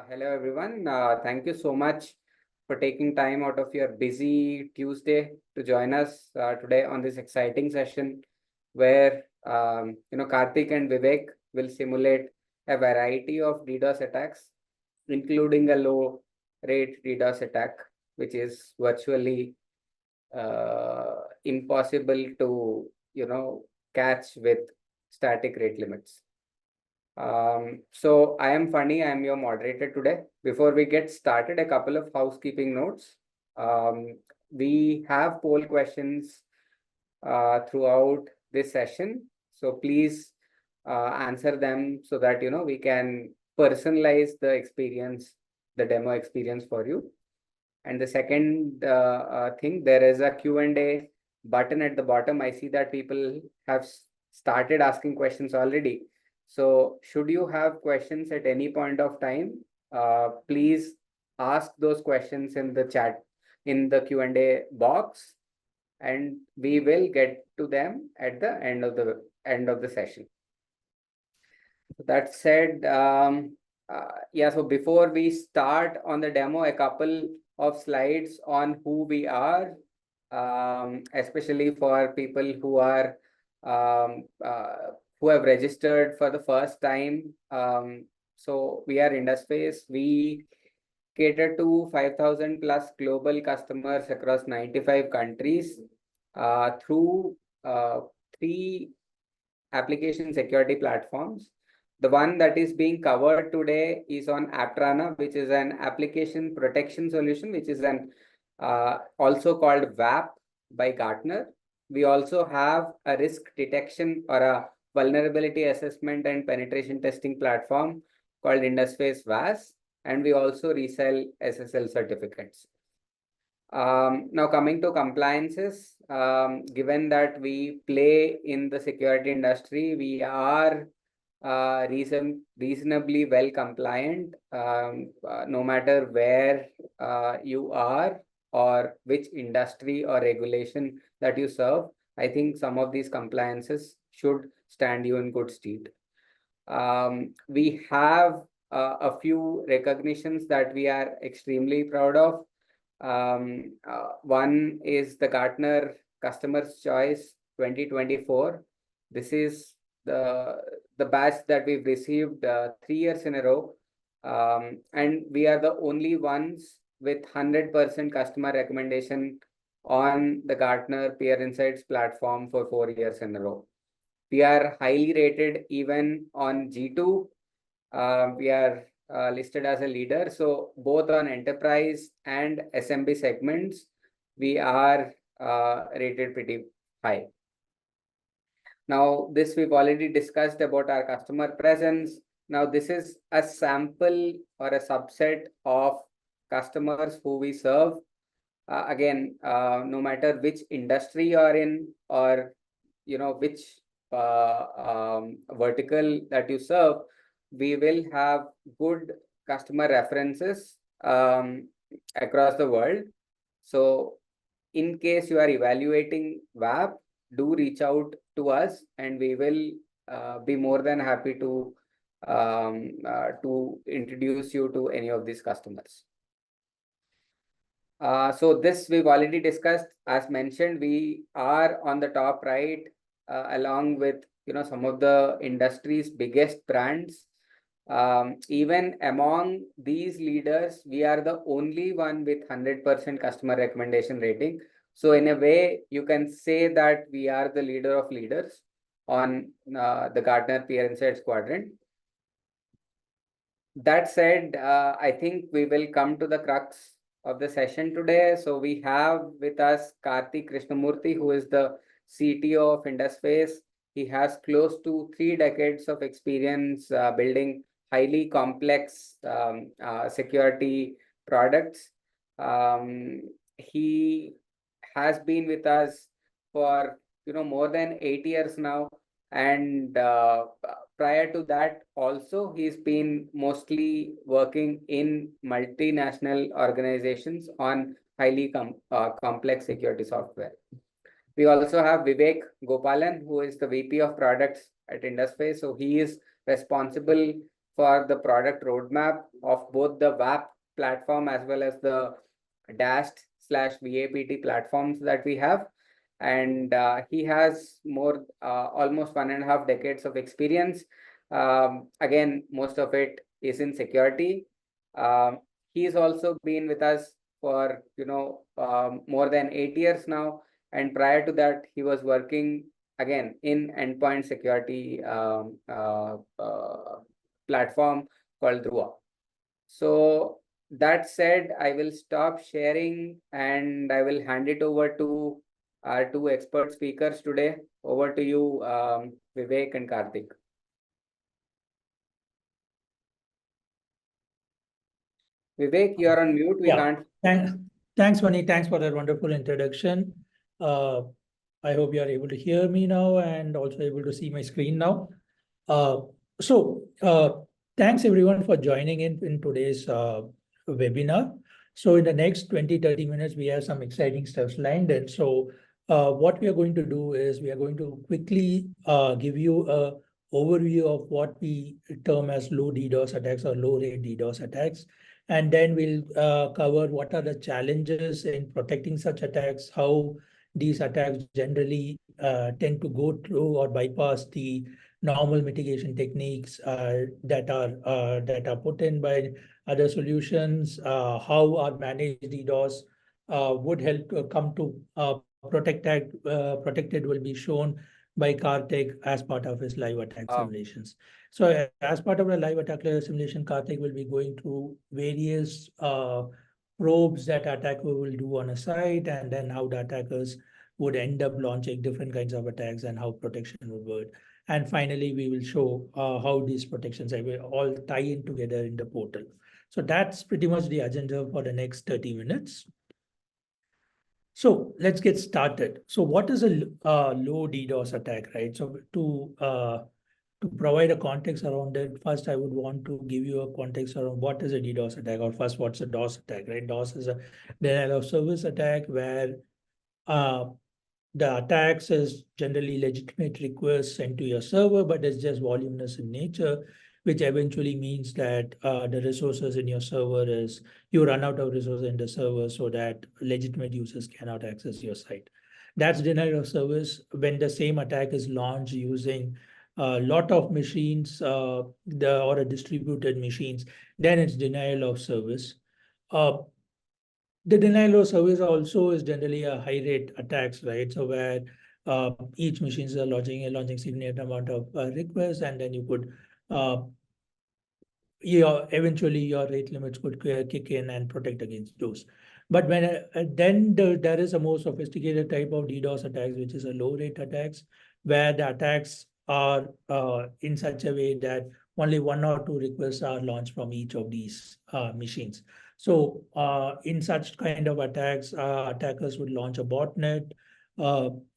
Hello everyone. Thank you so much for taking time out of your busy Tuesday to join us today on this exciting session where Karthik and Vivek will simulate a variety of DDoS attacks, including a low rate DDoS attack, which is virtually impossible to catch with static rate limits. So I am Funny, I am your moderator today. Before we get started, a couple of housekeeping notes. We have poll questions throughout this session. So please answer them so that we can personalize the experience, the demo experience for you. And the second thing, there is a Q&A button at the bottom. I see that people have started asking questions already. So should you have questions at any point of time, please ask those questions in the chat, in the Q&A box, and we will get to them at the end of the session. That said, so before we start on the demo, a couple of slides on who we are, especially for people who are who have registered for the first time. So we are Indusface. We cater to 5,000 plus global customers across 95 countries through 3 application security platforms. The one that is being covered today is on Aptrana, which is an application protection solution, which is an also called WAP by Gartner. We also have a risk detection or a vulnerability assessment and penetration testing platform called Indusface VAS, and we also resell SSL certificates. Now coming to compliances, given that we play in the security industry, we are reasonably well compliant, no matter where you are or which industry or regulation that you serve. I think some of these compliances should stand you in good stead. We have a few recognitions that we are extremely proud of. One is the Gartner Customer's Choice 2024. This is the badge that we've received 3 years in a row, and we are the only ones with 100% customer recommendation on the Gartner Peer Insights platform for 4 years in a row. We are highly rated even on G2. We are listed as a leader. So both on enterprise and SMB segments, we are rated pretty high. Now, this we've already discussed about our customer presence. Now, this is a sample or a subset of customers who we serve. Again, no matter which industry you are in or which vertical that you serve, we will have good customer references across the world. So in case you are evaluating WAP, do reach out to us and we will be more than happy to introduce you to any of these customers. So this we've already discussed. As mentioned, we are on the top right along with some of the industry's biggest brands. Even among these leaders, we are the only one with 100% customer recommendation rating. So in a way, you can say that we are the leader of leaders on the Gartner Peer Insights quadrant. That said, I think we will come to the crux of the session today. So we have with us Karthik Krishnamoorthy, who is the CTO of Indusface. He has close to 3 decades of experience building highly complex security products. He has been with us for more than 8 years now, and prior to that also he's been mostly working in multinational organizations on highly complex security software. We also have Vivek Gopalan, who is the VP of Products at Indusface. So he is responsible for the product roadmap of both the WAP platform as well as the DAST/VAPT platforms that we have. And he has almost 1.5 decades of experience. Again, most of it is in security. He's also been with us for more than 8 years now. And prior to that, he was working again in endpoint security platform called Dhruva. So that said, I will stop sharing and I will hand it over to our two expert speakers today. Over to you, Vivek and Karthik. Vivek, you are on mute. We can't. Thanks, Mani. Thanks for that wonderful introduction. I hope you are able to hear me now and also able to see my screen now. Thanks everyone for joining in today's webinar. So in the next 20-30 minutes, we have some exciting stuff lined in. So what we are going to do is we are going to quickly give you a overview of what we term as low DDoS attacks or low rate DDoS attacks. And then we'll cover what are the challenges in protecting such attacks, how these attacks generally tend to go through or bypass the normal mitigation techniques that are put in by other solutions, how our managed DDoS would help to come to protected will be shown by Karthik as part of his live attack simulations. So as part of the live attack simulation, Karthik will be going through various probes that attacker will do on a site, and then how the attackers would end up launching different kinds of attacks and how protection would work. And finally, we will show how these protections will all tie in together in the portal. So that's pretty much the agenda for the next 30 minutes. So let's get started. So what is a low DDoS attack, right? So to provide a context around it, first I would want to give you a context around what is a DDoS attack, or first what's a DOS attack, right? DOS is a denial of service attack where the attacks is generally legitimate requests sent to your server, but it's just voluminous in nature, which eventually means that the resources in your server you run out of resources in the server so that legitimate users cannot access your site. That's denial of service. When the same attack is launched using a lot of machines or a distributed machines, then it's denial of service. The denial of service also is generally a high rate attacks, right? So where each machine is launching significant amount of requests, and then you could eventually your rate limits could kick in and protect against those. But when there is a more sophisticated type of DDoS attacks, which is a low rate attacks, where the attacks are in such a way that only 1 or 2 requests are launched from each of these machines. So in such kind of attacks, attackers would launch a botnet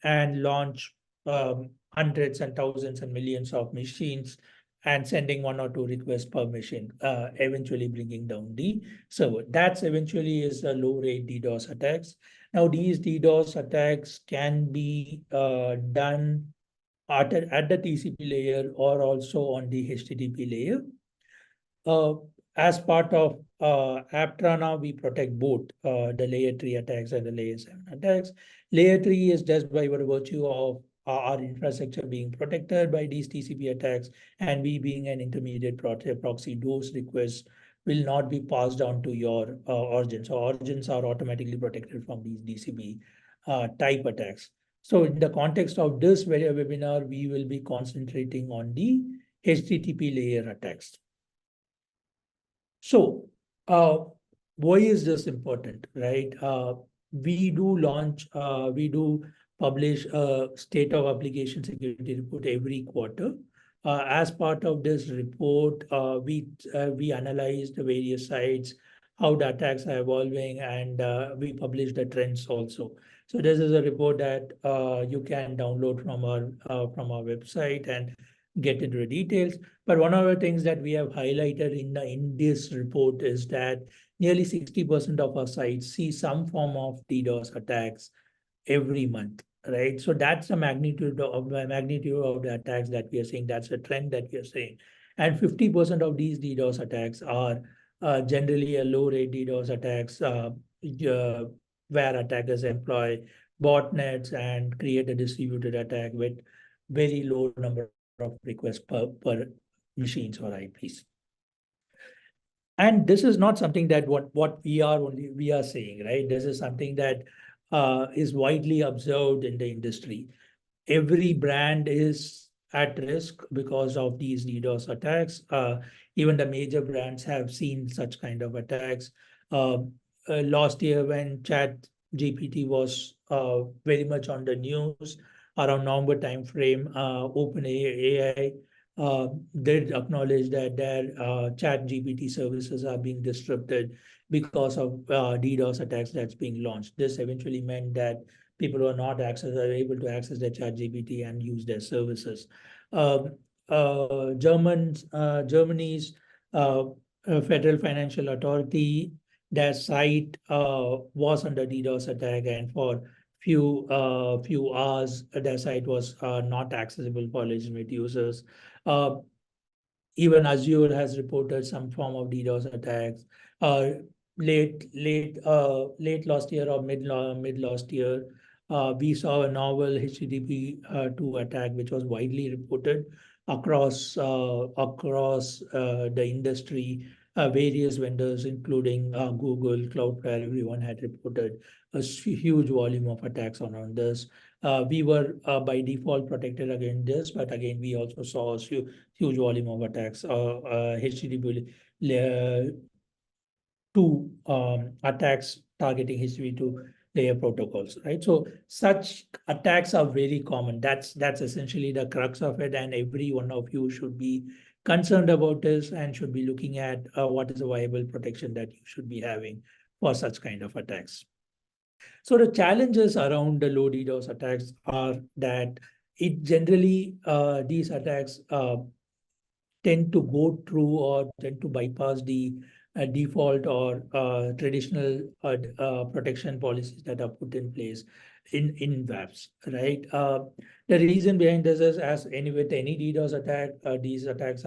and launch hundreds and thousands and millions of machines and sending 1 or 2 requests per machine, eventually bringing down the server. That's eventually is a low rate DDoS attacks. Now these DDoS attacks can be done at the TCP layer or also on the HTTP layer. As part of Aptra now, we protect both the layer 3 attacks and the layer 7 attacks. Layer 3 is just by virtue of our infrastructure being protected by these TCP attacks, and we being an intermediate proxy, those requests will not be passed on to your origins. So origins are automatically protected from these DCP type attacks. So in the context of this webinar, we will be concentrating on the HTTP layer attacks. So why is this important, right? We do publish a state of application security report every quarter. As part of this report, we analyze the various sites, how the attacks are evolving, and we publish the trends also. So this is a report that you can download from our website and get into the details. But one of the things that we have highlighted in this report is that nearly 60% of our sites see some form of DDoS attacks every month, right? So that's the magnitude of the attacks that we are seeing. That's the trend that we are seeing. And 50% of these DDoS attacks are generally a low-rate DDoS attacks where attackers employ botnets and create a distributed attack with very low number of requests per machines or IPs. And this is not something that what we are saying, right? This is something that is widely observed in the industry. Every brand is at risk because of these DDoS attacks. Even the major brands have seen such kind of attacks. Last year, when ChatGPT was very much on the news, around November timeframe, OpenAI did acknowledge that their ChatGPT services are being disrupted because of DDoS attacks that's being launched. This eventually meant that people who are not able to access their ChatGPT and use their services. Germany's Federal Financial Authority, their site was under DDoS attack, and for few hours, their site was not accessible for legitimate users. Even Azure has reported some form of DDoS attacks. Late last year or mid last year, we saw a novel HTTP 2 attack, which was widely reported across the industry. Various vendors, including Google, Cloudflare, everyone had reported a huge volume of attacks on this. We were by default protected against this, but again, we also saw a huge volume of attacks. HTTP 2 attacks targeting HTTP2 layer protocols, right? So such attacks are very common. That's essentially the crux of it, and every one of you should be concerned about this and should be looking at what is a viable protection that you should be having for such kind of attacks. So the challenges around the low DDoS attacks are that it generally, these attacks tend to go through or tend to bypass the default or traditional protection policies that are put in place in WAFs, right? The reason behind this is, as with any DDoS attack, these attacks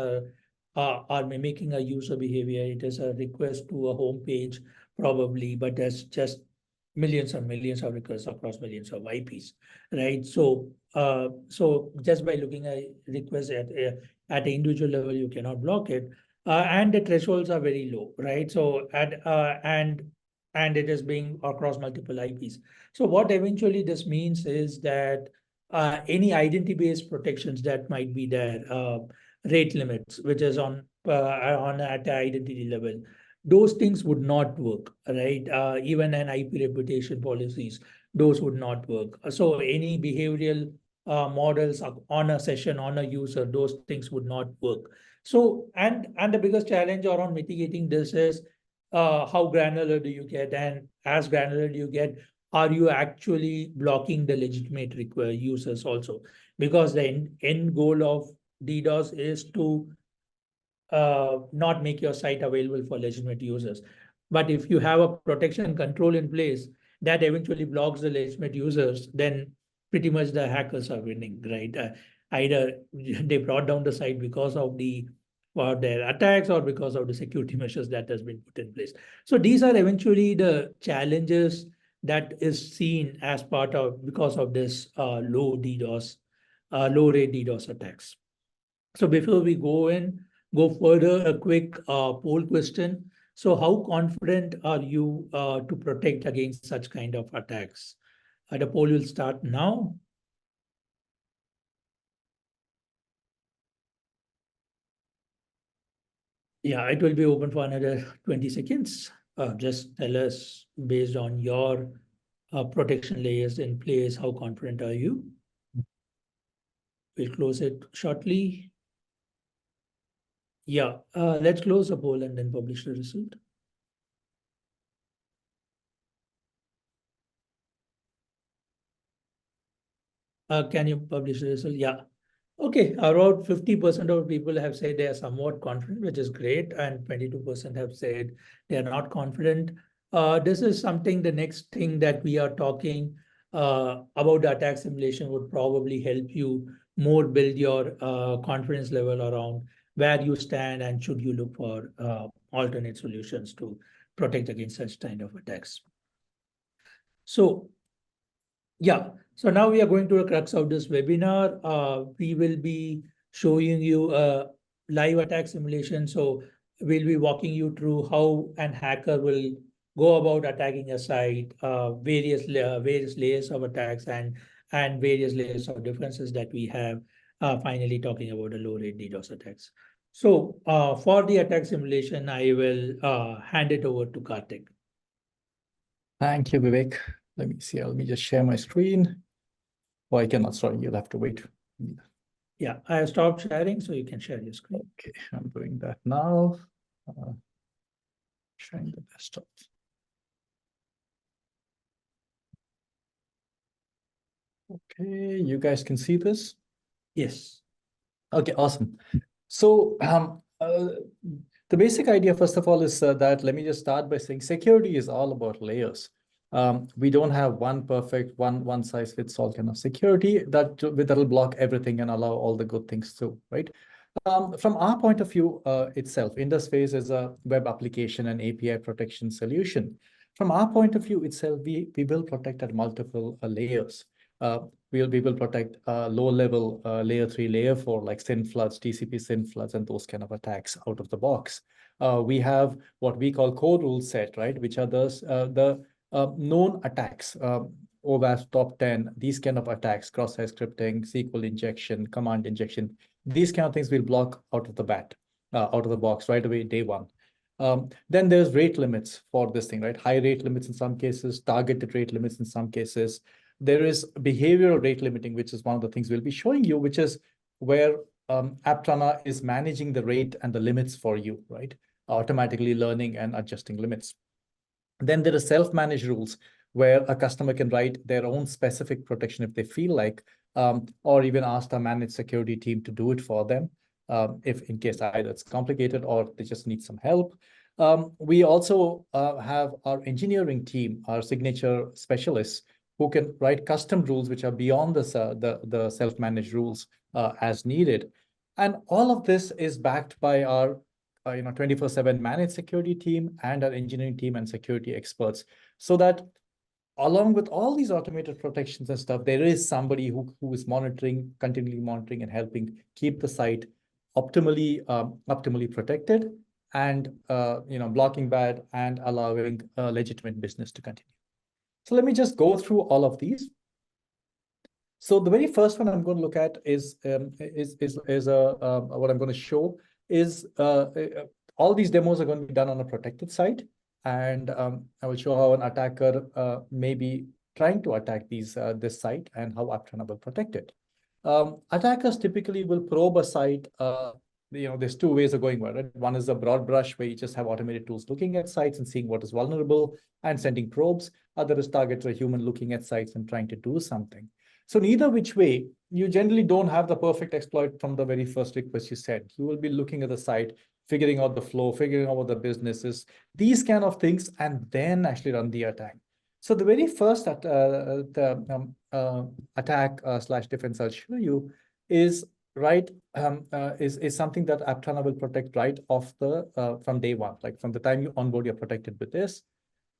are mimicking a user behavior. It is a request to a home page, probably, but there's just millions and millions of requests across millions of IPs, right? So just by looking at requests at an individual level, you cannot block it. And the thresholds are very low, right? So and it is being across multiple IPs. So what eventually this means is that any identity-based protections that might be there, rate limits, which is on at the identity level, those things would not work, right? Even an IP reputation policies, those would not work. So any behavioral models on a session, on a user, those things would not work. So, and the biggest challenge around mitigating this is how granular do you get? And as granular do you get, are you actually blocking the legitimate users also? Because the end goal of DDoS is to not make your site available for legitimate users. But if you have a protection control in place that eventually blocks the legitimate users, then pretty much the hackers are winning, right? Either they brought down the site because of their attacks or because of the security measures that has been put in place. So these are eventually the challenges that is seen as part of because of this low rate DDoS attacks. So before we go further, a quick poll question. So how confident are you to protect against such kind of attacks? The poll will start now. Yeah, it will be open for another 20 seconds. Just tell us based on your protection layers in place, how confident are you? We'll close it shortly. Yeah, let's close the poll and then publish the result. Can you publish the result? Yeah. Okay, around 50% of people have said they are somewhat confident, which is great, and 22% have said they are not confident. This is something, the next thing that we are talking about the attack simulation would probably help you more build your confidence level around where you stand and should you look for alternate solutions to protect against such kind of attacks. So yeah, so now we are going to the crux of this webinar. We will be showing you a live attack simulation. So we'll be walking you through how an hacker will go about attacking a site, various layers of attacks and various layers of defenses that we have. Finally, talking about the low-rate DDoS attacks. So for the attack simulation, I will hand it over to Karthik. Thank you, Vivek. Let me see. Let me just share my screen. Oh, I cannot. Sorry, you'll have to wait. Yeah, I have stopped sharing, so you can share your screen. Okay, I'm doing that now. Sharing the desktop. Okay, you guys can see this? Yes. Okay, awesome. So the basic idea, first of all, is that let me just start by saying security is all about layers. We don't have one perfect, one size fits all kind of security that'll block everything and allow all the good things through, right? From our point of view itself, Indusface is a web application and API protection solution. From our point of view itself, we will protect at multiple layers. We will protect low-level layer 3, layer 4, like SYN floods, TCP SYN floods, and those kind of attacks out of the box. We have what we call core rule set, right, which are the known attacks, OWASP top 10, these kind of attacks, cross-site scripting, SQL injection, command injection, these kind of things will block out of the out of the box right away, day one. Then there's rate limits for this thing, right? High rate limits in some cases, targeted rate limits in some cases. There is behavioral rate limiting, which is one of the things we'll be showing you, which is where Aptana is managing the rate and the limits for you, right? Automatically learning and adjusting limits. Then there are self-managed rules where a customer can write their own specific protection if they feel like, or even ask the managed security team to do it for them, if in case either it's complicated or they just need some help. We also have our engineering team, our signature specialists, who can write custom rules which are beyond the self-managed rules as needed. And all of this is backed by our 24/7 managed security team and our engineering team and security experts, so that along with all these automated protections and stuff, there is somebody who is continually monitoring and helping keep the site optimally protected and blocking bad and allowing legitimate business to continue. So let me just go through all of these. So the very first one I'm going to look at is what I'm going to show is all these demos are going to be done on a protected site, and I will show how an attacker may be trying to attack this site and how Aptana will protect it. Attackers typically will probe a site. There's two ways of going about it. One is a broad brush where you just have automated tools looking at sites and seeing what is vulnerable and sending probes. Other is targets a human looking at sites and trying to do something. So neither which way, you generally don't have the perfect exploit from the very first request you send. You will be looking at the site, figuring out the flow, figuring out what the business is, these kind of things, and then actually run the attack. So the very first attack slash defense I'll show you is is something that Aptana will protect right off from day one, like from the time you onboard, you're protected with this.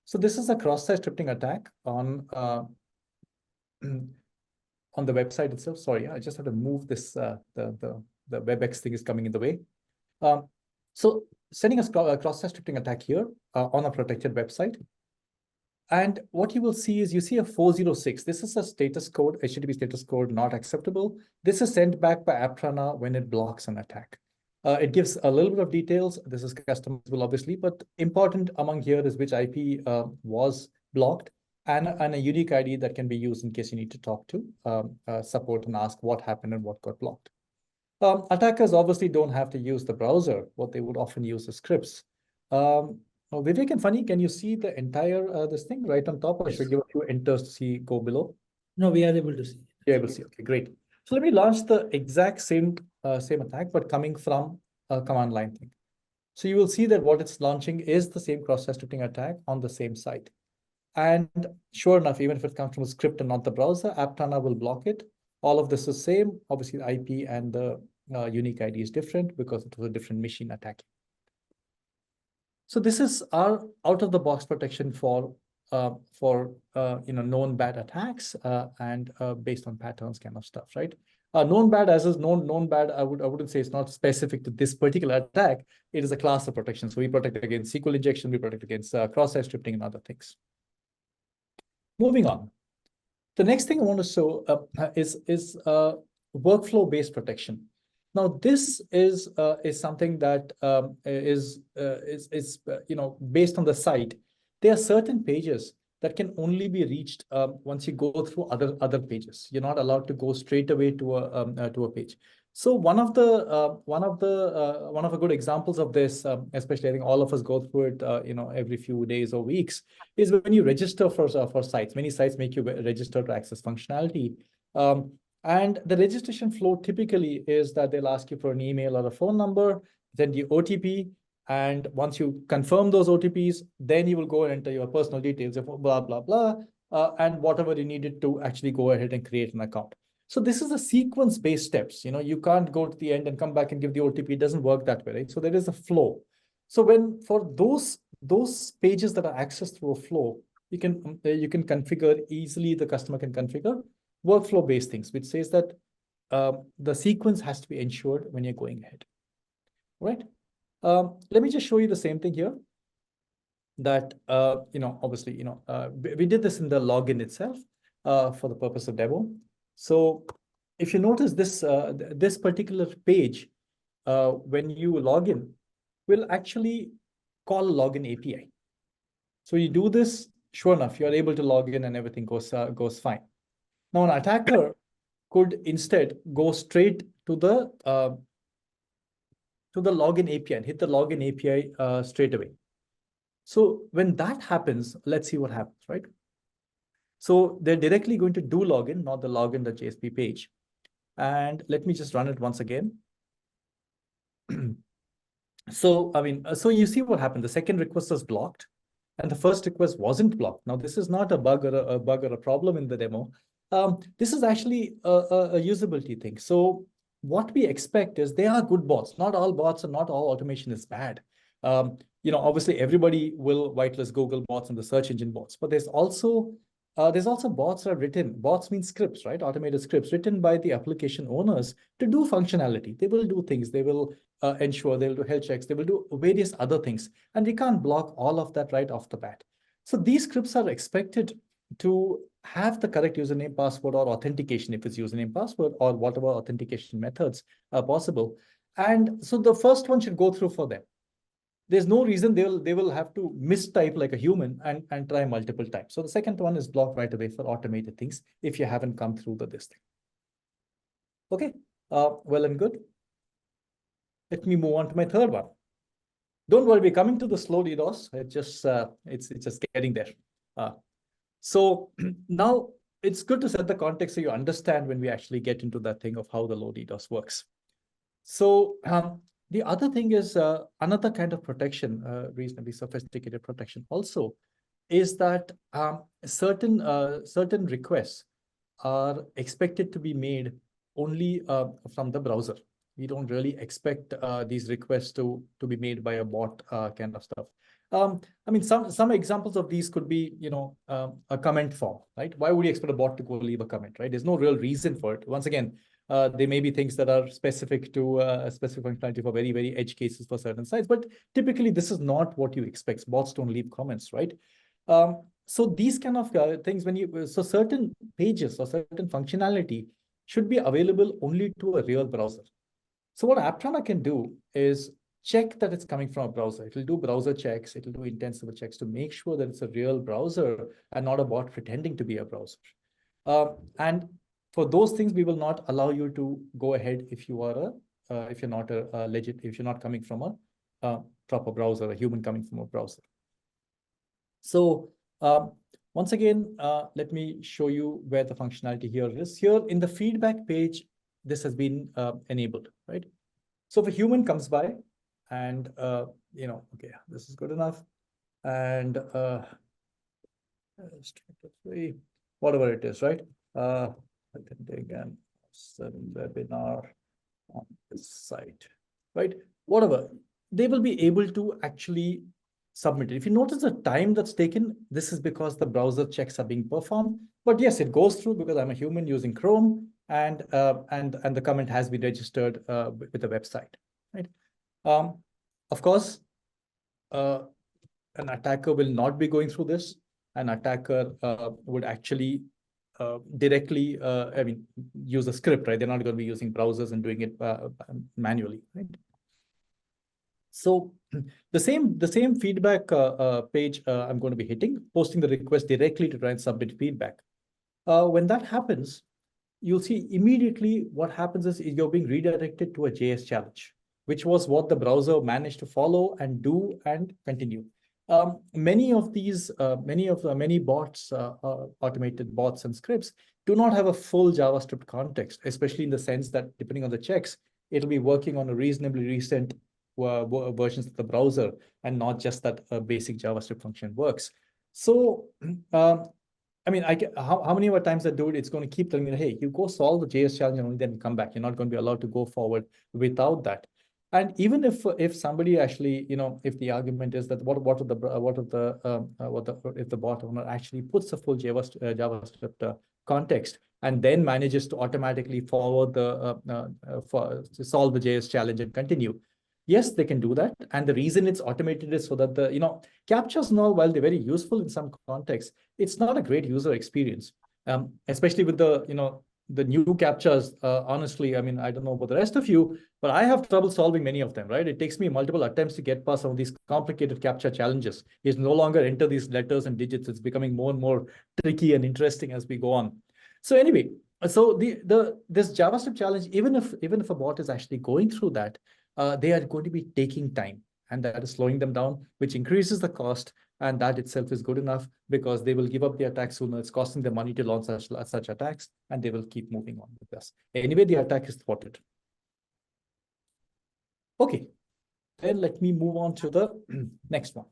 So this is a cross-site scripting attack on the website itself. Sorry, I just have to move this. The WebEx thing is coming in the way. So sending a cross-site scripting attack here on a protected website. And what you will see is you see a 406. This is a status code, HTTP status code, not acceptable. This is sent back by Aptana when it blocks an attack. It gives a little bit of details. This is customizable, obviously, but important among here is which IP was blocked and a unique ID that can be used in case you need to talk to support and ask what happened and what got blocked. Attackers obviously don't have to use the browser. What they would often use is scripts. Vivek and Funny, can you see the entire this thing right on top, or should we give a few enters to see go below? No, we are able to see. You're able to see. Okay, great. So let me launch the exact same attack, but coming from a command line thing. So you will see that what it's launching is the same cross-site scripting attack on the same site. And sure enough, even if it comes from a script and not the browser, Aptana will block it. All of this is same. Obviously, the IP and the unique ID is different because it was a different machine attacking. So this is our out-of-the-box protection for known bad attacks and based on patterns kind of stuff, right? Known bad as is known bad. I wouldn't say it's not specific to this particular attack. It is a class of protection. So we protect against SQL injection, we protect against cross-site scripting and other things. Moving on. The next thing I want to show is workflow-based protection. Now, this is something that is based on the site. There are certain pages that can only be reached once you go through other pages. You're not allowed to go straight away to a page. So one of the good examples of this, especially I think all of us go through it, every few days or weeks, is when you register for sites. Many sites make you register to access functionality. And the registration flow typically is that they'll ask you for an email or a phone number, then the OTP. And once you confirm those OTPs, then you will go and enter your personal details of blah, blah, blah, and whatever you needed to actually go ahead and create an account. So this is a sequence-based steps. You can't go to the end and come back and give the OTP. It doesn't work that way, right? So there is a flow. So for those pages that are accessed through a flow, you can configure easily. The customer can configure workflow-based things, which says that the sequence has to be ensured when you're going ahead, right? Let me just show you the same thing here. That obviously we did this in the login itself for the purpose of demo. So if you notice this particular page, when you log in, will actually call login API. So you do this, sure enough, you're able to log in and everything goes fine. Now, an attacker could instead go straight to the login API and hit the login API straight away. So when that happens, let's see what happens, right? So they're directly going to do login, not the login.jsp page. And let me just run it once again. So you see what happened. The second request was blocked, and the first request wasn't blocked. Now, this is not a bug or a problem in the demo. This is actually a usability thing. So what we expect is they are good bots. Not all bots and not all automation is bad. Obviously everybody will whitelist Google bots and the search engine bots, but there's also bots that are written. Bots mean scripts, right? Automated scripts written by the application owners to do functionality. They will do things. They will ensure, they'll do health checks. They will do various other things. And we can't block all of that right off the bat. So these scripts are expected to have the correct username, password, or authentication if it's username, password, or whatever authentication methods are possible. And so the first one should go through for them. There's no reason they will have to mistype like a human and try multiple times. So the second one is blocked right away for automated things if you haven't come through this thing. Okay, well and good. Let me move on to my third one. Don't worry, we're coming to the slow DDoS. It's just getting there. So now it's good to set the context so you understand when we actually get into that thing of how the low DDoS works. So the other thing is another kind of protection, reasonably sophisticated protection also, is that certain requests are expected to be made only from the browser. We don't really expect these requests to be made by a bot kind of stuff. Some examples of these could be, a comment form, right? Why would you expect a bot to go leave a comment, right? There's no real reason for it. Once again, there may be things that are specific to a specific functionality for very, very edge cases for certain sites, but typically this is not what you expect. Bots don't leave comments, right? So these kind of things, so certain pages or certain functionality should be available only to a real browser. So what AppTrana can do is check that it's coming from a browser. It will do browser checks. It will do intensive checks to make sure that it's a real browser and not a bot pretending to be a browser. And for those things, we will not allow you to go ahead if you're not coming from a proper browser, a human coming from a browser. So once again, let me show you where the functionality here is. Here in the feedback page, this has been enabled, right? So if a human comes by and, okay, this is good enough. And whatever it is, right? Again, webinar. on this site, right? Whatever, they will be able to actually submit it. If you notice the time that's taken, this is because the browser checks are being performed. But yes, it goes through because I'm a human using Chrome, and the comment has been registered with the website, right? Of course, an attacker will not be going through this. An attacker would actually directly, use a script, right? They're not going to be using browsers and doing it manually, right? So the same feedback page I'm going to be hitting, posting the request directly to try and submit feedback. When that happens, you'll see immediately what happens is you're being redirected to a JS challenge, which was what the browser managed to follow and do and continue. Many bots, automated bots and scripts, do not have a full JavaScript context, especially in the sense that depending on the checks, it'll be working on a reasonably recent versions of the browser and not just that basic JavaScript function works. So, I mean, how many of times I do it, it's going to keep telling me, hey, you go solve the JS challenge and only then come back. You're not going to be allowed to go forward without that. And even if somebody actually, if the argument is that if the bot owner actually puts a full JavaScript context and then manages to automatically forward to solve the JS challenge and continue. Yes, they can do that. And the reason it's automated is so that the, captchas and all, while they're very useful in some contexts, it's not a great user experience, especially with the new captchas. Honestly, I mean, I don't know about the rest of you, but I have trouble solving many of them, right? It takes me multiple attempts to get past some of these complicated captcha challenges. It's no longer enter these letters and digits. It's becoming more and more tricky and interesting as we go on. So anyway, so this JavaScript challenge, even if a bot is actually going through that, they are going to be taking time, and that is slowing them down, which increases the cost. And that itself is good enough because they will give up the attack sooner. It's costing them money to launch such attacks, and they will keep moving on with this. Anyway, the attack is thwarted. Okay, then let me move on to the next one.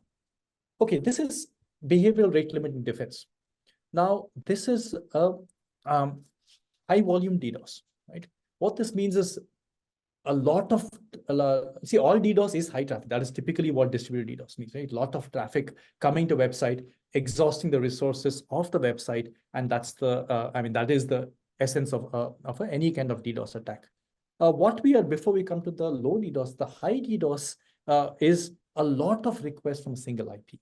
Okay, this is behavioral rate limiting defense. Now, this is a high volume DDoS, right? What this means is all DDoS is high traffic. That is typically what distributed DDoS means, right? A lot of traffic coming to website, exhausting the resources of the website, and that's that is the essence of any kind of DDoS attack. Before we come to the low DDoS, the high DDoS is a lot of requests from a single IP,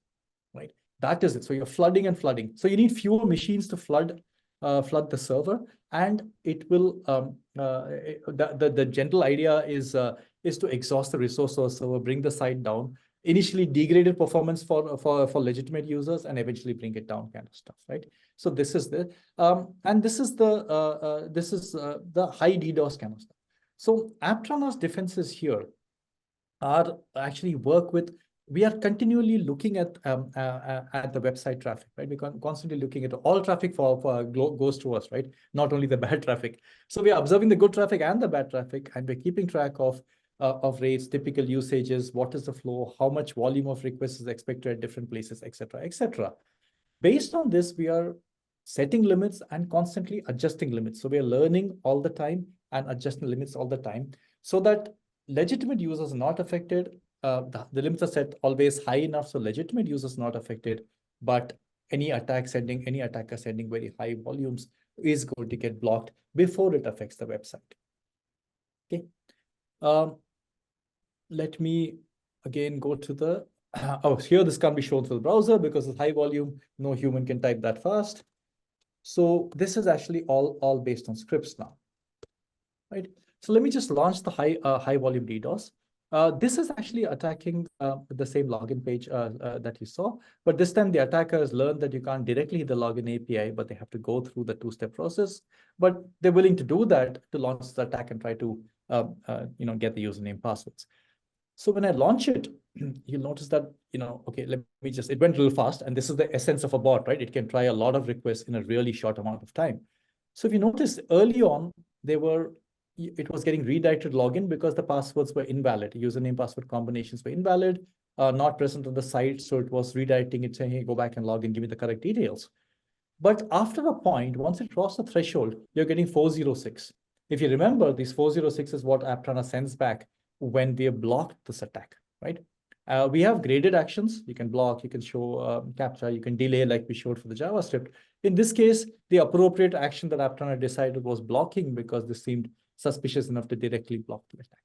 right? That is it. So you're flooding and flooding. So you need fewer machines to flood the server, and it will the general idea is to exhaust the resource of the server, bring the site down, initially degraded performance for legitimate users, and eventually bring it down, kind of stuff, right? So this is the high DDoS kind of stuff. So Aptrona's defenses here are actually we are continually looking at the website traffic, right? We're constantly looking at all traffic goes to us, right? Not only the bad traffic. So we are observing the good traffic and the bad traffic, and we're keeping track of rates, typical usages, what is the flow, how much volume of requests is expected at different places, etc., etc. Based on this, we are setting limits and constantly adjusting limits. So we are learning all the time and adjusting limits all the time so that legitimate users are not affected. The limits are set always high enough so legitimate users are not affected, but any attacker sending very high volumes is going to get blocked before it affects the website. Okay. Let me again go to the here this can't be shown through the browser because it's high volume. No human can type that fast. So this is actually all based on scripts now, right? So let me just launch the high volume DDoS. This is actually attacking the same login page that you saw, but this time the attacker has learned that you can't directly hit the login API, but they have to go through the two-step process. But they're willing to do that to launch the attack and try to get the username passwords. So when I launch it, you'll notice that okay, it went real fast, and this is the essence of a bot, right? It can try a lot of requests in a really short amount of time. So if you notice early on, it was getting redirected login because the passwords were invalid. Username password combinations were invalid, not present on the site. So it was redirecting it, saying, hey, go back and log in, give me the correct details. But after a point, once it crossed the threshold, you're getting 406. If you remember, these 406 is what App Runner sends back when we have blocked this attack, right? We have graded actions. You can block, you can show captcha, you can delay like we showed for the JavaScript. In this case, the appropriate action that App Runner decided was blocking because this seemed suspicious enough to directly block the attack.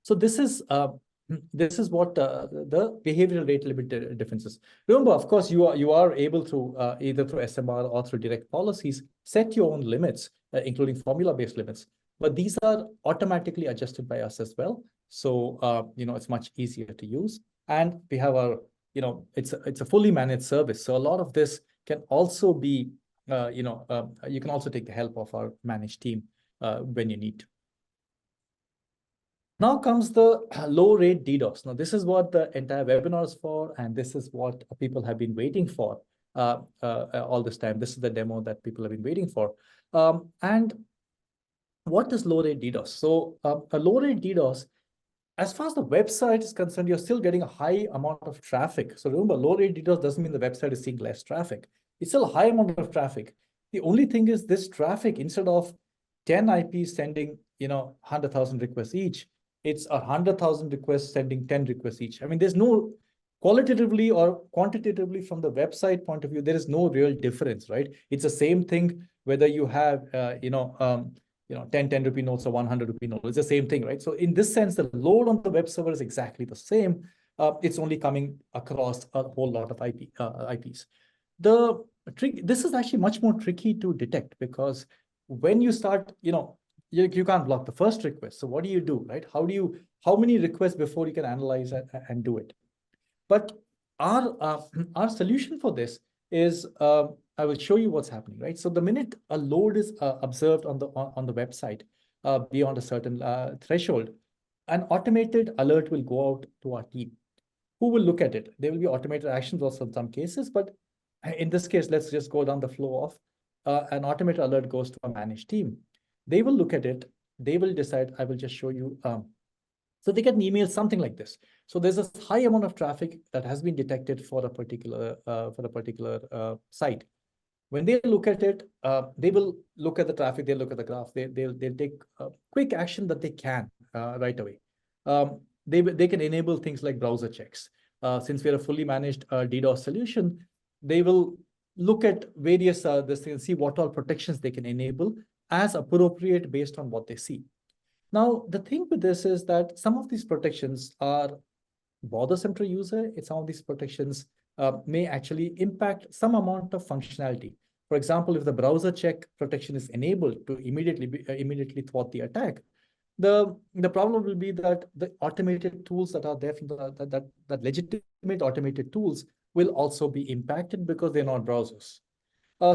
So this is what the behavioral rate limit differences. Remember, of course, you are able to either through SMR or through direct policies set your own limits, including formula-based limits. But these are automatically adjusted by us as well. So it's much easier to use. And we have our it's a fully managed service. So a lot of this can also be you can also take the help of our managed team when you need to. Now comes the low rate DDoS. Now, this is what the entire webinar is for, and this is what people have been waiting for all this time. This is the demo that people have been waiting for. And what is low rate DDoS? So a low rate DDoS, as far as the website is concerned, you're still getting a high amount of traffic. So remember, low rate DDoS doesn't mean the website is seeing less traffic. It's still a high amount of traffic. The only thing is this traffic, instead of 10 IPs sending 100,000 requests each, it's 100,000 requests sending 10 requests each. I mean, there's no qualitatively or quantitatively from the website point of view, there is no real difference, right? It's the same thing whether you have 10 rupee notes or 100 rupee notes. It's the same thing, right? So in this sense, the load on the web server is exactly the same. It's only coming across a whole lot of IPs. This is actually much more tricky to detect because when you start, you can't block the first request. So what do you do, right? How many requests before you can analyze and do it? But our solution for this is, I will show you what's happening, right? So the minute a load is observed on the website beyond a certain threshold, an automated alert will go out to our team, who will look at it. There will be automated actions also in some cases, but in this case, let's just go down the flow of an automated alert goes to a managed team. They will look at it. They will decide. I will just show you. So they get an email, something like this. So there's a high amount of traffic that has been detected for a particular site. When they look at it, they will look at the traffic. They'll look at the graph. They'll take quick action that they can right away. They can enable things like browser checks. Since we're a fully managed DDoS solution, they will look at various this thing and see what all protections they can enable as appropriate based on what they see. Now, the thing with this is that some of these protections are bothersome to a user. Some of these protections may actually impact some amount of functionality. For example, if the browser check protection is enabled to immediately thwart the attack, the problem will be that the automated tools that are there from that legitimate automated tools will also be impacted because they're not browsers.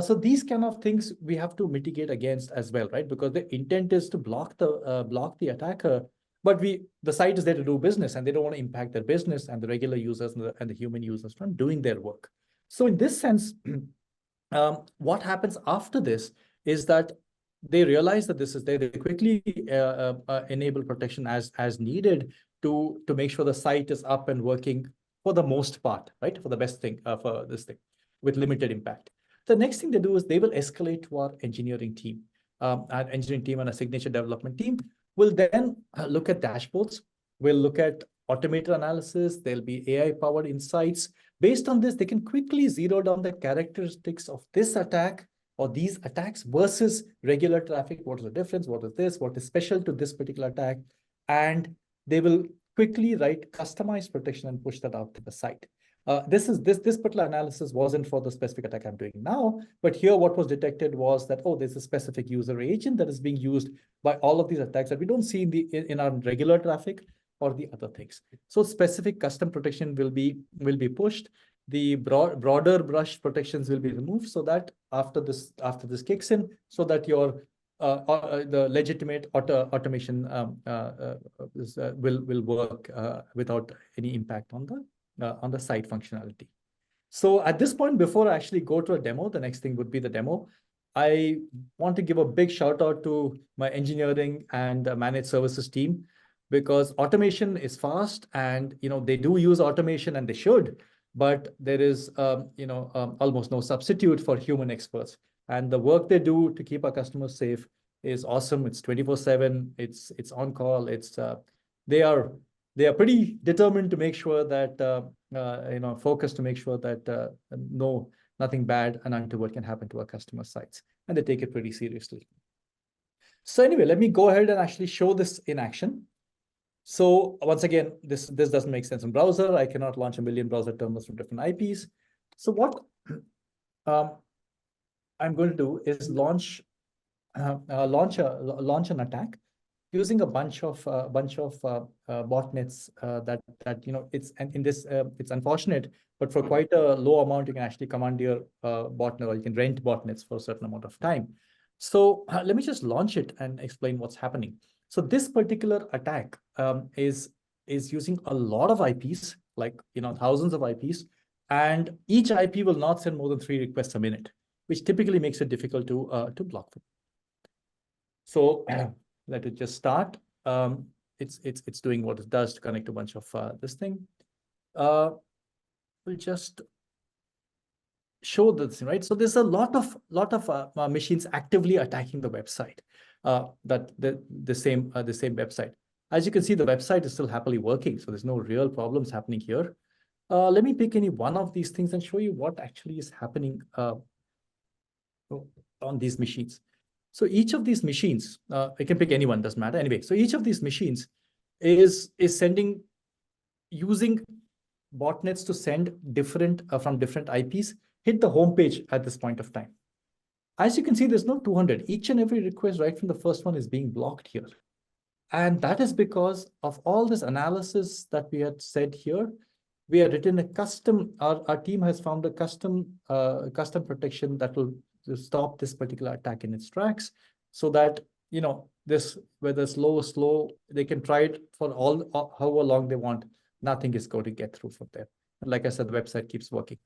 So these kind of things we have to mitigate against as well, right? Because the intent is to block the attacker, but the site is there to do business, and they don't want to impact their business and the regular users and the human users from doing their work. So in this sense, what happens after this is that they realize that this is there. They quickly enable protection as needed to make sure the site is up and working for the most part, right? For the best thing, for this thing with limited impact. The next thing they do is they will escalate to our engineering team. Our engineering team and a signature development team will then look at dashboards. We'll look at automated analysis. There'll be AI-powered insights. Based on this, they can quickly zero down the characteristics of this attack or these attacks versus regular traffic. What is the difference? What is this? What is special to this particular attack? And they will quickly write customized protection and push that out to the site. This particular analysis wasn't for the specific attack I'm doing now, but here what was detected was that, there's a specific user agent that is being used by all of these attacks that we don't see in our regular traffic or the other things. So specific custom protection will be pushed. The broader brush protections will be removed so that after this kicks in, so that your the legitimate automation will work without any impact on the site functionality. So at this point, before I actually go to a demo, the next thing would be the demo. I want to give a big shout out to my engineering and managed services team, because automation is fast, and they do use automation, and they should, but there is almost no substitute for human experts. And the work they do to keep our customers safe is awesome. It's 24/7. It's on call. They are pretty determined to make sure that focused to make sure that nothing bad and untoward can happen to our customer sites, and they take it pretty seriously. So anyway, let me go ahead and actually show this in action. So once again, this doesn't make sense in browser. I cannot launch a million browser terminals from different IPs. So what I'm going to do is launch an attack using a bunch of botnets it's unfortunate, but for quite a low amount, you can actually command your botnet, or you can rent botnets for a certain amount of time. So let me just launch it and explain what's happening. So this particular attack is using a lot of IPs, like thousands of IPs, and each IP will not send more than 3 requests a minute, which typically makes it difficult to block them. So let it just start. It's doing what it does to connect a bunch of this thing. We'll just show this, right? So there's a lot of machines actively attacking the website, the same website. As you can see, the website is still happily working, so there's no real problems happening here. Let me pick any one of these things and show you what actually is happening on these machines. So each of these machines, I can pick anyone, doesn't matter. Anyway, so each of these machines is using botnets to send from different IPs, hit the home page at this point of time. As you can see, there's no 200. Each and every request right from the first one is being blocked here. And that is because of all this analysis that we had said here. We had written a custom, our team has found a custom protection that will stop this particular attack in its tracks, so that whether it's low or slow, they can try it for however long they want. Nothing is going to get through from there. And like I said, the website keeps working.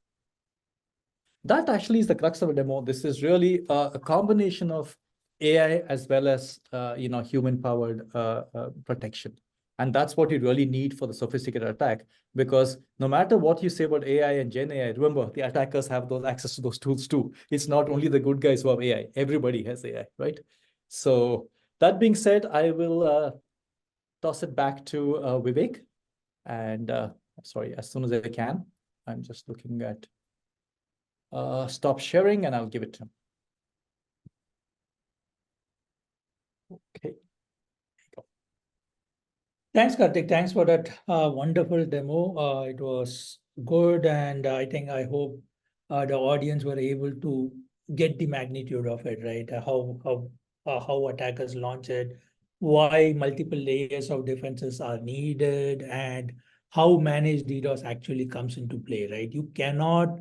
That actually is the crux of a demo. This is really a combination of AI as well as human-powered protection. And that's what you really need for the sophisticated attack, because no matter what you say about AI and Gen AI, remember, the attackers have those access to those tools too. It's not only the good guys who have AI. Everybody has AI, right? So that being said, I will toss it back to Vivek. And sorry, as soon as I can, I'm just looking at stop sharing, and I'll give it to him. Okay. Thanks, Karthik. Thanks for that wonderful demo. It was good, and I hope the audience were able to get the magnitude of it, right? How attackers launch it, why multiple layers of defenses are needed, and how managed DDoS actually comes into play, right? You cannot,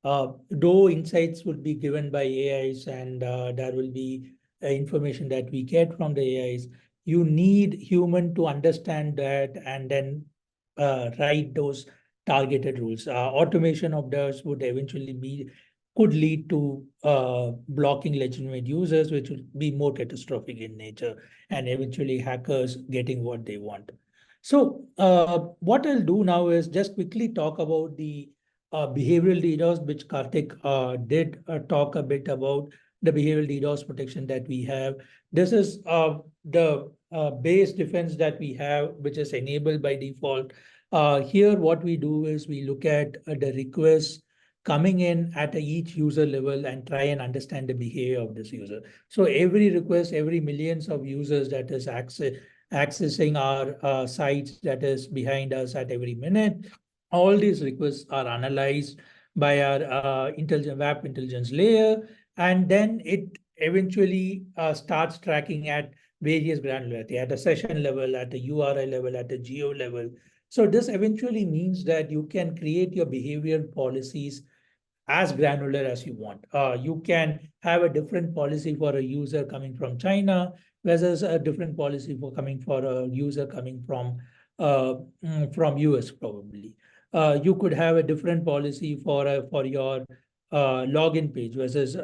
though insights would be given by AIs, and there will be information that we get from the AIs, you need human to understand that and then write those targeted rules. Automation of those would eventually could lead to blocking legitimate users, which would be more catastrophic in nature, and eventually hackers getting what they want. So what I'll do now is just quickly talk about the behavioral DDoS, which Karthik did talk a bit about, the behavioral DDoS protection that we have. This is the base defense that we have, which is enabled by default. Here, what we do is we look at the requests coming in at each user level and try and understand the behavior of this user. So every request, every millions of users that is accessing our sites that is behind us at every minute, all these requests are analyzed by our web intelligence layer, and then it eventually starts tracking at various granularity, at a session level, at a URL level, at a geo level. So this eventually means that you can create your behavioral policies as granular as you want. You can have a different policy for a user coming from China versus a different policy for a user coming from US probably. You could have a different policy for your login page versus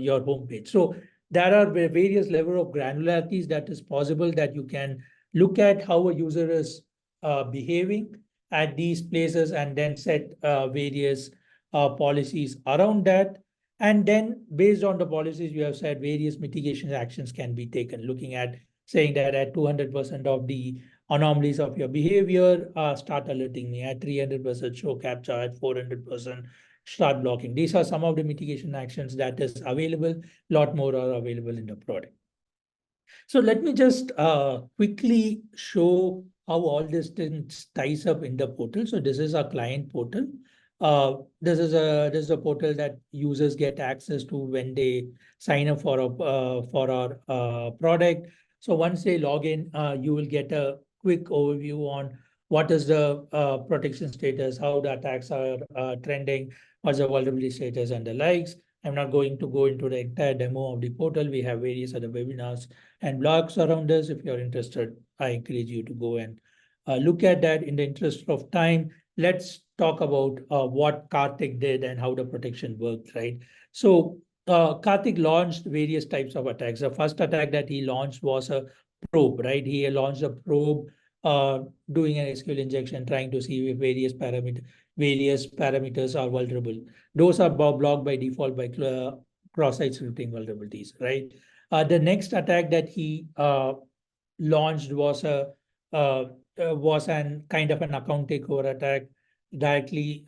your home page. So there are various levels of granularities that is possible, that you can look at how a user is behaving at these places and then set various policies around that. And then based on the policies we have said, various mitigation actions can be taken, looking at saying that at 200% of the anomalies of your behavior, start alerting me. At 300% show capture, at 400% start blocking. These are some of the mitigation actions that is available. A lot more are available in the product. So let me just quickly show how all this things ties up in the portal. So this is our client portal. This is a portal that users get access to when they sign up for our product. So once they log in, you will get a quick overview on what is the protection status, how the attacks are trending, what's the vulnerability status, and the likes. I'm not going to go into the entire demo of the portal. We have various other webinars and blogs around this. If you're interested, I encourage you to go and look at that. In the interest of time, let's talk about what Karthik did and how the protection worked, right? So Karthik launched various types of attacks. The first attack that he launched was a probe, right? He launched a probe doing an SQL injection, trying to see if various parameters are vulnerable. Those are blocked by default by cross-site scripting vulnerabilities, right? The next attack that he launched was an kind of an account takeover attack, directly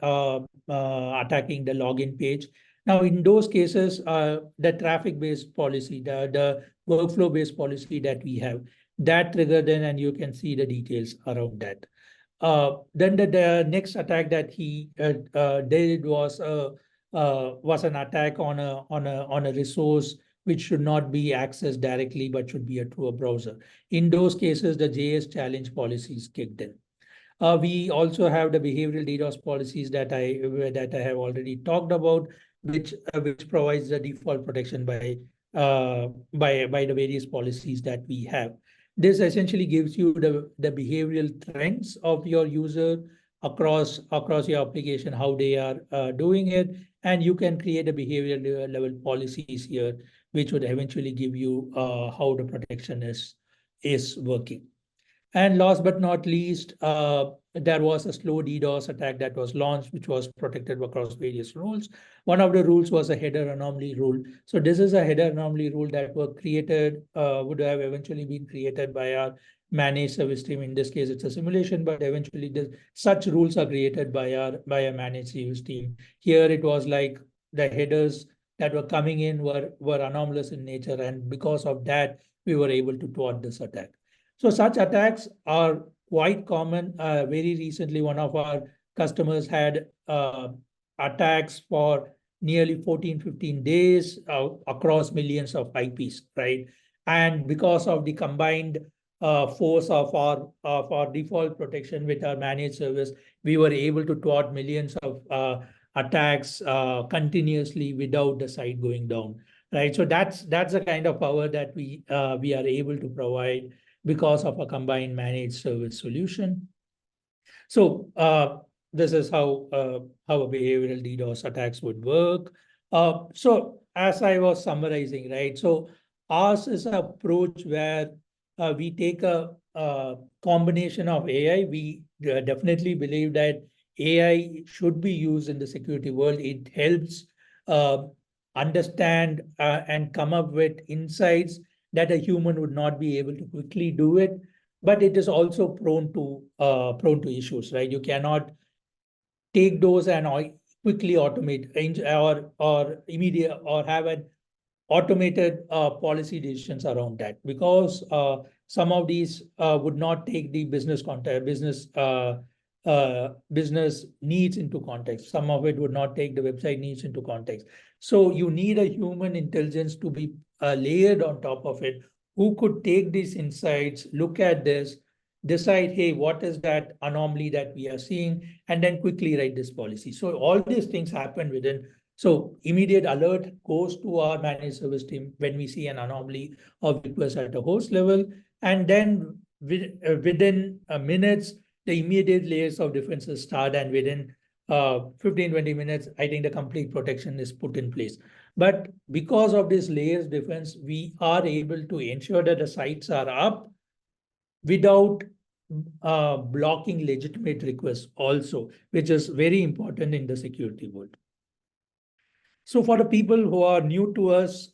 attacking the login page. Now, in those cases, the traffic-based policy, the workflow-based policy that we have, that triggered in, and you can see the details around that. Then the next attack that he did was an attack on a resource which should not be accessed directly, but should be through a browser. In those cases, the JS challenge policies kicked in. We also have the behavioral DDoS policies that I have already talked about, which provides the default protection by the various policies that we have. This essentially gives you the behavioral trends of your user across your application, how they are doing it, and you can create a behavioral level policies here, which would eventually give you how the protection is working. And last but not least, there was a slow DDoS attack that was launched, which was protected across various rules. One of the rules was a header anomaly rule. So this is a header anomaly rule that were created, would have eventually been created by our managed service team. In this case, it's a simulation, but eventually such rules are created by a managed service team. Here it was like the headers that were coming in were anomalous in nature, and because of that, we were able to thwart this attack. So such attacks are quite common. Very recently, one of our customers had attacks for nearly 14, 15 days across millions of IPs, right? And because of the combined force of our default protection with our managed service, we were able to thwart millions of attacks continuously without the site going down, right? So that's the kind of power that we are able to provide because of a combined managed service solution. So this is how a behavioral DDoS attacks would work. So as I was summarizing, right? So ours is an approach where we take a combination of AI. We definitely believe that AI should be used in the security world. It helps understand and come up with insights that a human would not be able to quickly do it, but it is also prone to issues, right? You cannot take those and quickly automate or immediate or have an automated policy decisions around that, because some of these would not take the business business needs into context. Some of it would not take the website needs into context. So you need a human intelligence to be layered on top of it, who could take these insights, look at this, decide, hey, what is that anomaly that we are seeing, and then quickly write this policy. So all these things happen within. So immediate alert goes to our managed service team when we see an anomaly of request at a host level, and then within minutes, the immediate layers of defenses start, and within 15-20 minutes, I think the complete protection is put in place. But because of this layers defense, we are able to ensure that the sites are up without blocking legitimate requests also, which is very important in the security world. So for the people who are new to us,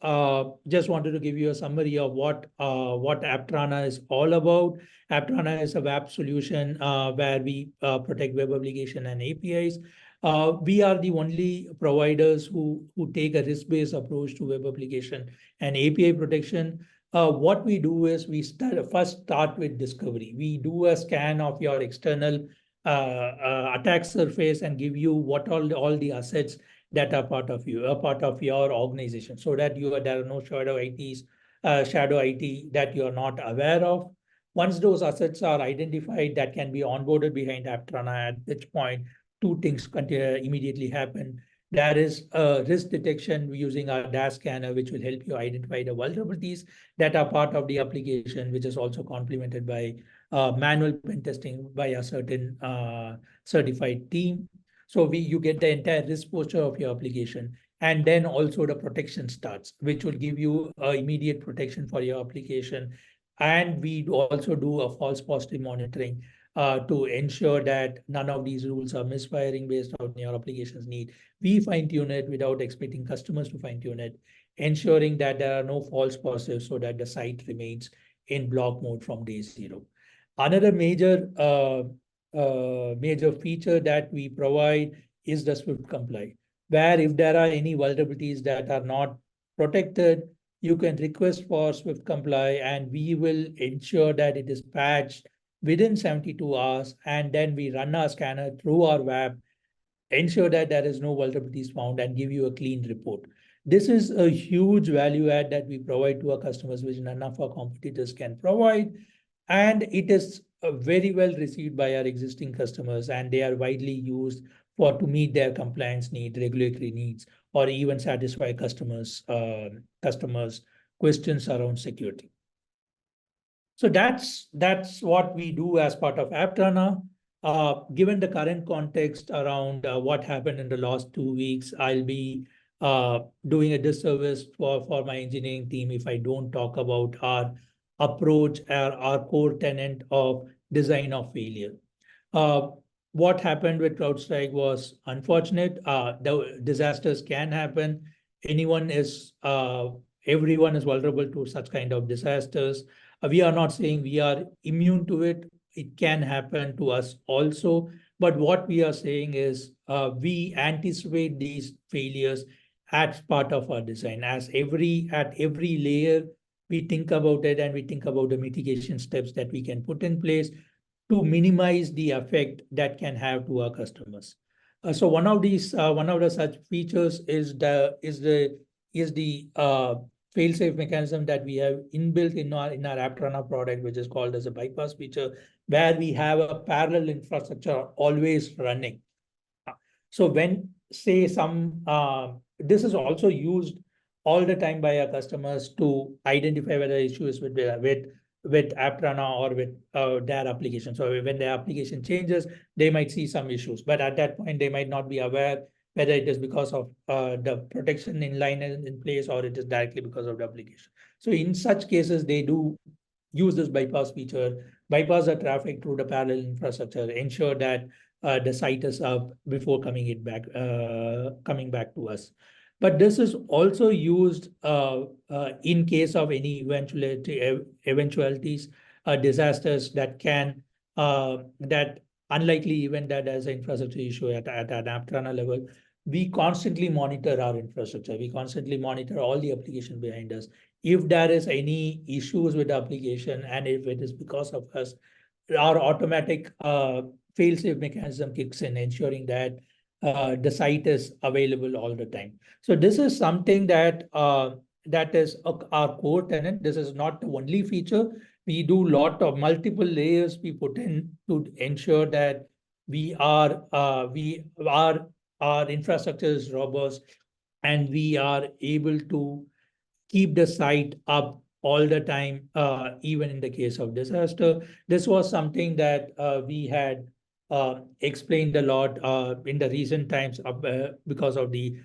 just wanted to give you a summary of what Aptrana is all about. Aptrana is a web solution where we protect web application and APIs. We are the only providers who take a risk-based approach to web application and API protection. What we do is we first start with discovery. We do a scan of your external attack surface and give you what all the assets that are part of you, a part of your organization, so that there are no shadow IT that you are not aware of. Once those assets are identified, that can be onboarded behind Aptrana, at which point two things immediately happen. There is a risk detection using our dash scanner, which will help you identify the vulnerabilities that are part of the application, which is also complemented by manual pen testing by a certain certified team. So you get the entire risk posture of your application. And then also the protection starts, which will give you immediate protection for your application. And we also do a false positive monitoring to ensure that none of these rules are misfiring based on your application's need. We fine-tune it without expecting customers to fine-tune it, ensuring that there are no false positives so that the site remains in block mode from day zero. Another major feature that we provide is the Swift Comply, where if there are any vulnerabilities that are not protected, you can request for Swift Comply and we will ensure that it is patched within 72 hours. And then we run our scanner through our web, ensure that there is no vulnerabilities found, and give you a clean report. This is a huge value add that we provide to our customers, which none of our competitors can provide. And it is very well received by our existing customers, and they are widely used to meet their compliance needs, regulatory needs, or even satisfy customers' questions around security. So that's what we do as part of Aptrana. Given the current context around what happened in the last 2 weeks, I'll be doing a disservice for my engineering team if I don't talk about our approach, our core tenet of design of failure. What happened with CrowdStrike was unfortunate. The disasters can happen. Everyone is vulnerable to such kind of disasters. We are not saying we are immune to it. It can happen to us also. But what we are saying is we anticipate these failures as part of our design. At every layer, we think about it and we think about the mitigation steps that we can put in place to minimize the effect that can have to our customers. So one of the such features is the fail-safe mechanism that we have inbuilt in our Aptrana product, which is called as a bypass feature, where we have a parallel infrastructure always running. So when say this is also used all the time by our customers to identify whether the issue is with Aptrana or with their application. So when their application changes, they might see some issues, but at that point, they might not be aware whether it is because of the protection in place or it is directly because of the application. So in such cases, they do use this bypass feature, bypass the traffic through the parallel infrastructure, ensure that the site is up before coming back to us. But this is also used in case of any eventualities, disasters that unlikely event that there's an infrastructure issue at an Aptrana level. We constantly monitor our infrastructure. We constantly monitor all the application behind us. If there is any issues with the application and if it is because of us, our automatic fail-safe mechanism kicks in, ensuring that the site is available all the time. So this is something that is our core tenet. This is not the only feature. We do multiple layers we put in to ensure that our infrastructure is robust and we are able to keep the site up all the time, even in the case of disaster. This was something that we had explained a lot in the recent times because of the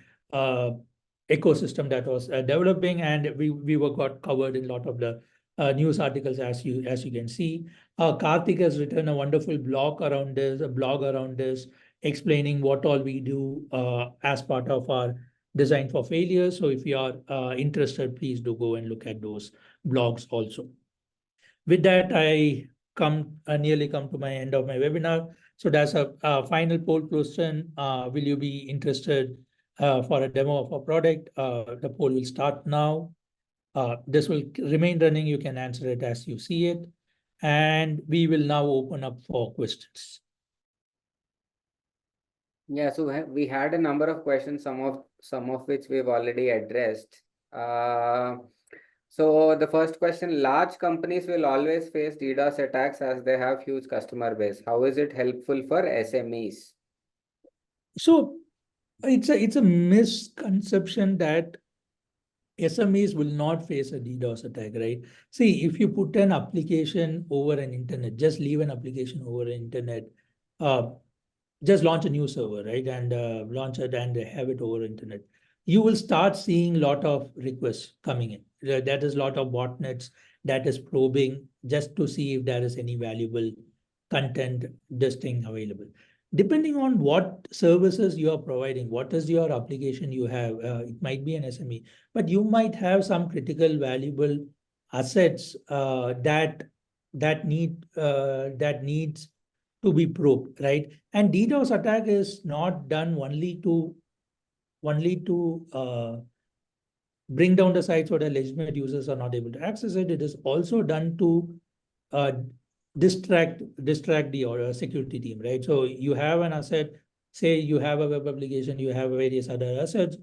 ecosystem that was developing, and we got covered in a lot of the news articles as you can see. Karthik has written a wonderful blog around this, explaining what all we do as part of our designed for failure. So if you are interested, please do go and look at those blogs also. With that, I nearly come to my end of my webinar. So that's a final poll question. Will you be interested for a demo of a product? The poll will start now. This will remain running. You can answer it as you see it. And we will now open up for questions. Yeah, so we had a number of questions, some of which we've already addressed. So the first question, large companies will always face DDoS attacks as they have huge customer base. How is it helpful for SMEs? So it's a misconception that SMEs will not face a DDoS attack, right? See, if you put an application over an internet, just leave an application over an internet, just launch a new server, right? And launch it and have it over internet. You will start seeing a lot of requests coming in. That is a lot of botnets that is probing just to see if there is any valuable content, this thing available. Depending on what services you are providing, what is your application you have, it might be an SME, but you might have some critical valuable assets that needs to be probed, right? And DDoS attack is not done only to bring down the site so that legitimate users are not able to access it. It is also done to distract the security team, right? So you have an asset, say you have a web application, you have various other assets,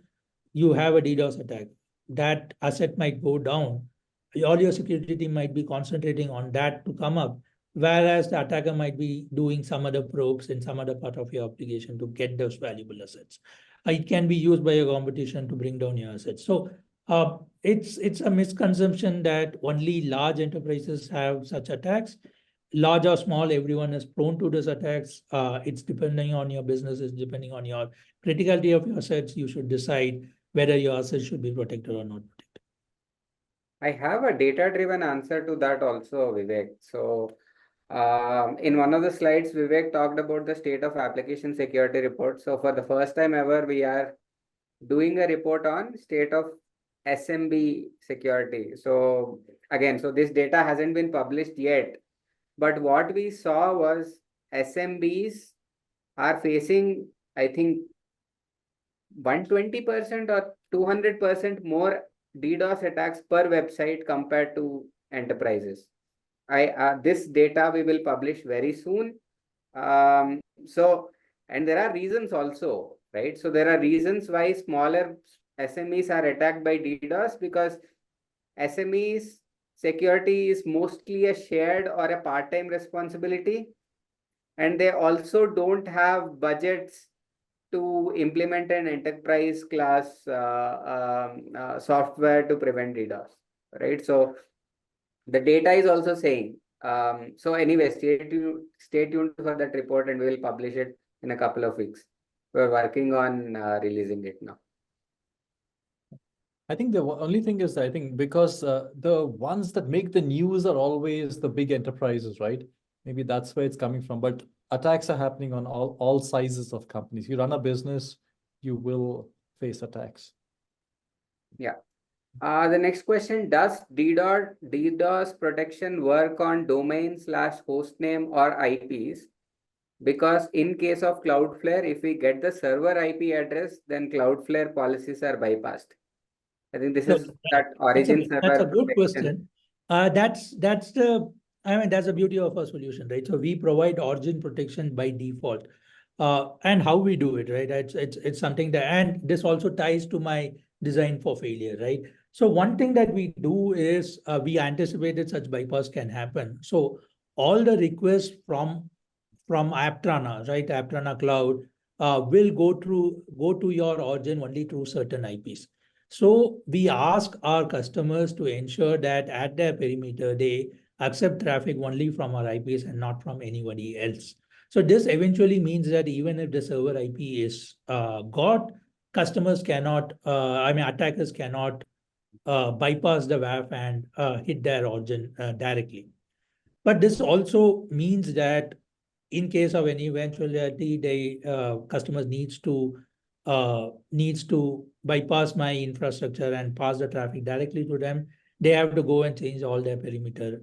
you have a DDoS attack. That asset might go down. All your security team might be concentrating on that to come up, whereas the attacker might be doing some other probes in some other part of your application to get those valuable assets. It can be used by your competition to bring down your assets. So it's a misconception that only large enterprises have such attacks. Large or small, everyone is prone to these attacks. It's depending on your business, it's depending on your criticality of your assets. You should decide whether your assets should be protected or not protected. I have a data-driven answer to that also, Vivek. So in one of the slides, Vivek talked about the state of application security report. So for the first time ever, we are doing a report on state of SMB security. So again, so this data hasn't been published yet, but what we saw was SMBs are facing, I think, 120% or 200% more DDoS attacks per website compared to enterprises. This data we will publish very soon. And there are reasons also, right? So there are reasons why smaller SMEs are attacked by DDoS, because SMEs security is mostly a shared or a part-time responsibility, and they also don't have budgets to implement an enterprise class software to prevent DDoS, right? So the data is also saying. So anyway, stay tuned for that report, and we will publish it in a couple of weeks. We're working on releasing it now. I think the only thing is, I think because the ones that make the news are always the big enterprises, right? Maybe that's where it's coming from. But attacks are happening on all sizes of companies. You run a business, you will face attacks. Yeah. The next question, does DDoS protection work on domain/hostname or IPs? Because in case of Cloudflare, if we get the server IP address, then Cloudflare policies are bypassed. I think this is that origin server. That's a good question. That's the beauty of our solution, right? So we provide origin protection by default. And how we do it, right? It's something that, and this also ties to my design for failure, right? So one thing that we do is we anticipated such bypass can happen. So all the requests from Aptrana, right? Aptrana Cloud will go to your origin only through certain IPs. So we ask our customers to ensure that at their perimeter, they accept traffic only from our IPs and not from anybody else. So this eventually means that even if the server IP is got, customers cannot, attackers cannot bypass the WAF and hit their origin directly. But this also means that in case of any eventuality, customers needs to needs to bypass my infrastructure and pass the traffic directly to them, they have to go and change all their perimeter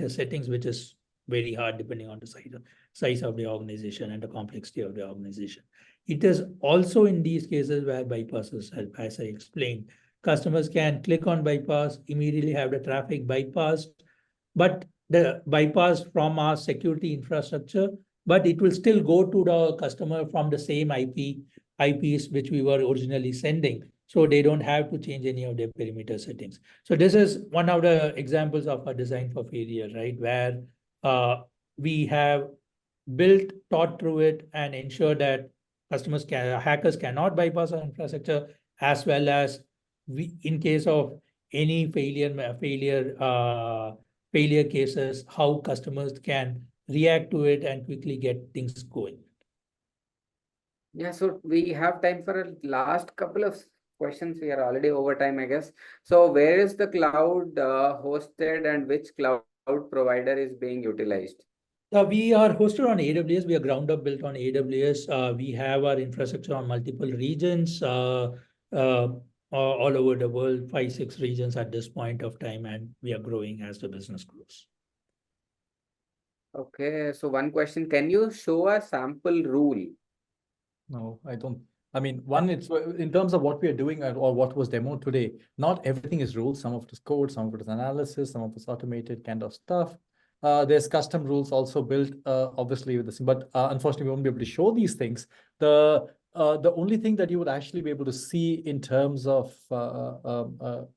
settings, which is very hard depending on the size of the organization and the complexity of the organization. It is also in these cases where bypasses help, as I explained. Customers can click on bypass, immediately have the traffic bypassed, but the bypass from our security infrastructure, but it will still go to the customer from the same IPs which we were originally sending. So they don't have to change any of their perimeter settings. So this is one of the examples of a design for failure, right? Where we have thought through it and ensure that hackers cannot bypass our infrastructure, as well as in case of any failure cases, how customers can react to it and quickly get things going. Yeah, so we have time for a last couple of questions. We are already over time, I guess. So where is the cloud hosted, and which cloud provider is being utilized? We are hosted on AWS. We are ground up built on AWS. We have our infrastructure on multiple regions all over the world, 5-6 regions at this point of time, and we are growing as the business grows. Okay, so one question, can you show a sample rule? No, I don't. I mean, one, it's in terms of what we are doing or what was demoed today, not everything is rules. Some of it is code, some of it is analysis, some of it is automated kind of stuff. There's custom rules also built, obviously, with this, but unfortunately, we won't be able to show these things. The only thing that you would actually be able to see in terms of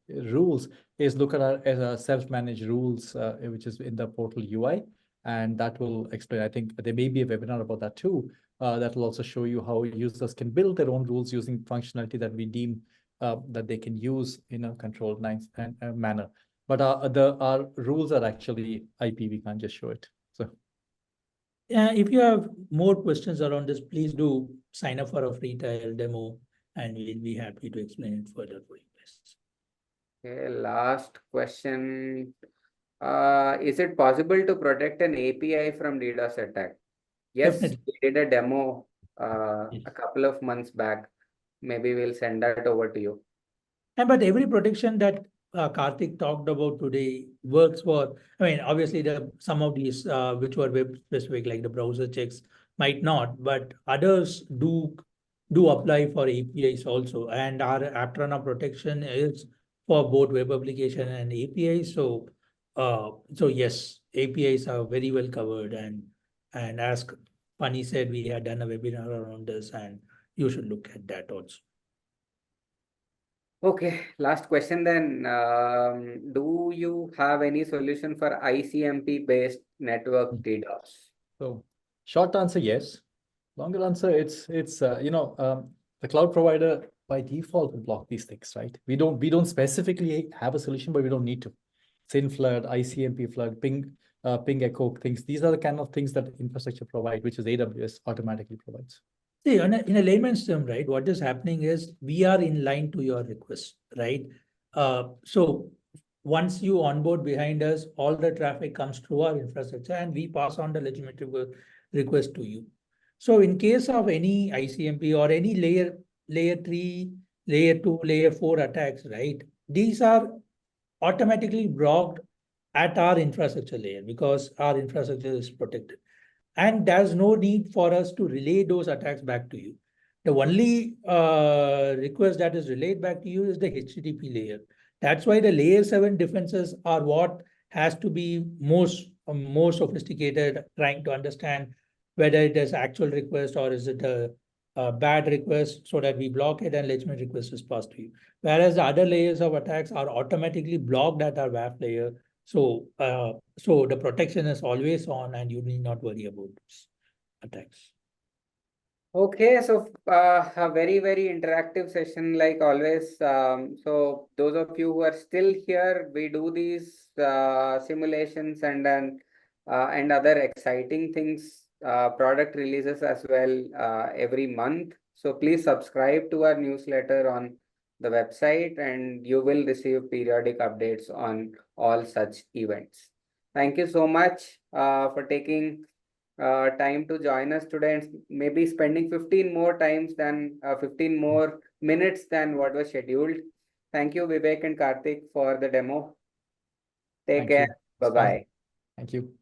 rules is look at our self-managed rules, which is in the portal UI, and that will explain. I think there may be a webinar about that too. That will also show you how users can build their own rules using functionality that we deem that they can use in a controlled manner. But our rules are actually IP. We can't just show it. So, if you have more questions around this, please do sign up for a free trial demo, and we'll be happy to explain it further for you guys. Okay, last question. Is it possible to protect an API from DDoS attack? Yes, Definitely. we did a demo Yes. a couple of months back. Maybe we'll send that over to you. But every protection that Karthik talked about today works for, I mean, obviously some of these which were web specific, like the browser checks, might not, but others do apply for APIs also. And our app runner protection is for both web application and APIs. So yes, APIs are very well covered. And as Pani said, we had done a webinar around this, and you should look at that also. Okay, last question then. Do you have any solution for ICMP based network DDoS? So short answer, yes. Longer answer, it's the cloud provider by default will block these things, right? We don't specifically have a solution, but we don't need to. SYN flood, ICMP flood, ping echo things. These are the kind of things that infrastructure provide, which is AWS automatically provides. See, in a layman's term, right, what is happening is we are in line to your request, right? So once you onboard behind us, all the traffic comes through our infrastructure, and we pass on the legitimate request to you. So in case of any ICMP or any layer 3, layer 2, layer 4 attacks, right, these are automatically blocked at our infrastructure layer because our infrastructure is protected. And there's no need for us to relay those attacks back to you. The only request that is relayed back to you is the HTTP layer. That's why the layer 7 defenses are what has to be more sophisticated, trying to understand whether it is actual request or is it a bad request, so that we block it and legitimate request is passed to you. Whereas the other layers of attacks are automatically blocked at our WAF layer. So the protection is always on, and you need not worry about those attacks. Okay, so a very, very interactive session like always. So those of you who are still here, we do these simulations and other exciting things, product releases as well every month. So please subscribe to our newsletter on the website, and you will receive periodic updates on all such events. Thank you so much for taking time to join us today and maybe spending 15 more times than 15 more minutes than what was scheduled. Thank you, Vivek and Karthik, for the demo. Take Thank you. care. Bye-bye. Thank you.